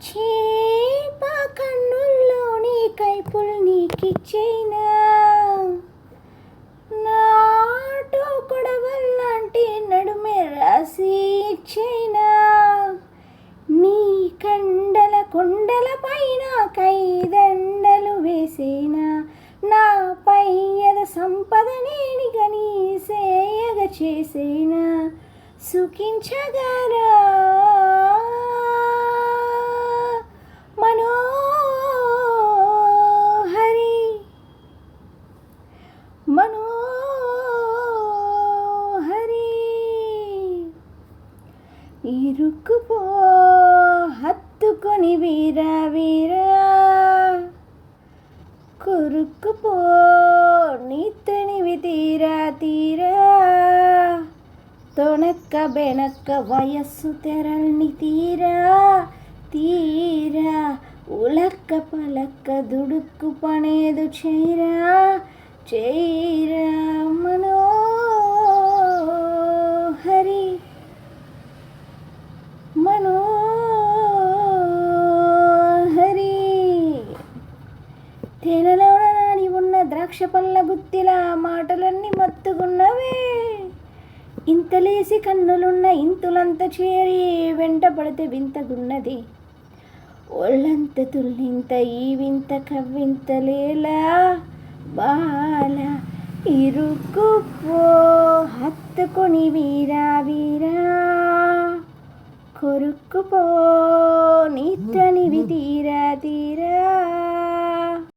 చేప కన్నుల్లోని కైపుల్ నీకిచ్చేనా, నాటు కొడవల్లాంటి నడుమే రాసి ఇచ్చేనా, నీ కండల కొండల పైన కైదండలు వేసేనా, నా పయ్యద సంపద నేనిగ నీ సేయగ చేసేనా, సుఖించగరా మనోహరి మనోహరి. ఇరుక్కుపో హత్తుకొని వీరా వీరా, కొరుక్కుపో నీతనివి తీరా తీరా, తొణక్క బెనక్క వయస్సు తెరల్ని తీరా తీరా, ఉలక్క పలక్క దుడుక్కు పనేదు చేరా చేరా మనోహరి మనోహరి. తేనెలోన నాని ఉన్న ద్రాక్ష పళ్ళ గుత్తిలా మాటలన్నీ మత్తుకున్నవే, ఇంతలేసి కన్నులున్న ఇంతులంత చేరి వెంట పడితే వింతగున్నది, ఒళ్ళంత తుల్లింత ఈ వింత కవ్వింతలేలా బాల. ఇరుక్కుపో హత్తుకొని వీరా వీరా, కొరుక్కుపో నీతనివి తీరా తీరా.